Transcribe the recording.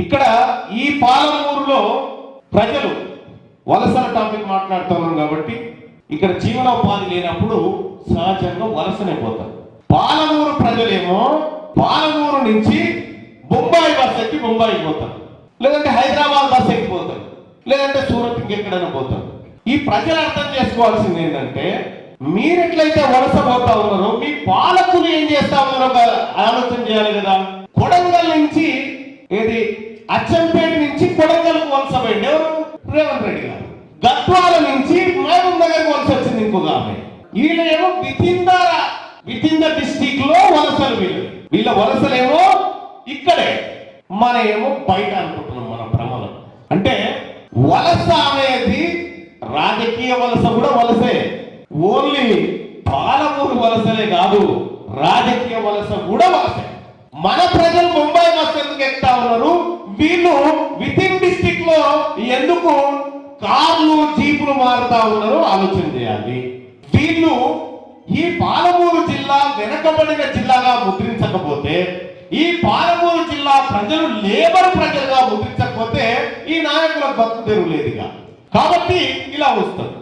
ఇక్కడ ఈ పాలమూరులో ప్రజలు వలసల టాపిక్ మాట్లాడుతున్నాం కాబట్టి ఇక్కడ జీవనోపాధి లేనప్పుడు సహజంగా వలసనే పోతారు. పాలమూరు ప్రజలేమో పాలమూరు నుంచి బొంబాయి బస్ ఎక్కి బొంబాయికి పోతారు, లేదంటే హైదరాబాద్ బస్ ఎక్కిపోతారు, లేదంటే సూరత్ ఇంకెక్కడైనా పోతారు. ఈ ప్రజలు అర్థం చేసుకోవాల్సింది ఏంటంటే, మీరెట్లయితే వలస పోతా ఉన్నారో మీ పాలకులు ఏం చేస్తా ఉన్నారో ఆలోచన చేయాలి కదా. కొడంగల్ నుంచి ఏది అచ్చంపేట నుంచి కొడంగల్కు వలస పోయింది ఎవరు? రేవంత్ రెడ్డి గారు. గద్వాల నుంచి మహబూబ్ నగర్ వలస వచ్చింది ఇంకొక ఆమె. వీళ్ళేమో విత్ ఇన్ ద డిస్ట్రిక్ట్ లో వలసలు. వీళ్ళ వలసలేమో ఇక్కడే, మన ఏమో బయట అనుకుంటున్నాం మన భ్రమలో. అంటే వలస అనేది రాజకీయ వలస కూడా వలసే, ఓన్లీ పాలమూరు వలసలే కాదు, రాజకీయ వలస కూడా వలసే. మన ప్రజలు ముంబై బస్ ఎందుకు ఎక్కుతా ఉన్నారు? వీళ్ళు విత్ ఇన్ డిస్ట్రిక్ట్ లో ఎందుకు కార్లు జీపులు మారుతా ఉన్నారు ఆలోచన చేయాలి. వీళ్ళు ఈ పాలమూరు జిల్లా వెనకబడిన జిల్లాగా ముద్రించకపోతే, ఈ పాలమూరు జిల్లా ప్రజలు లేబర్ ప్రజలుగా ముద్రించకపోతే ఈ నాయకులకు బతుకు తెరువు లేదుగా. కాబట్టి ఇలా వస్తుంది.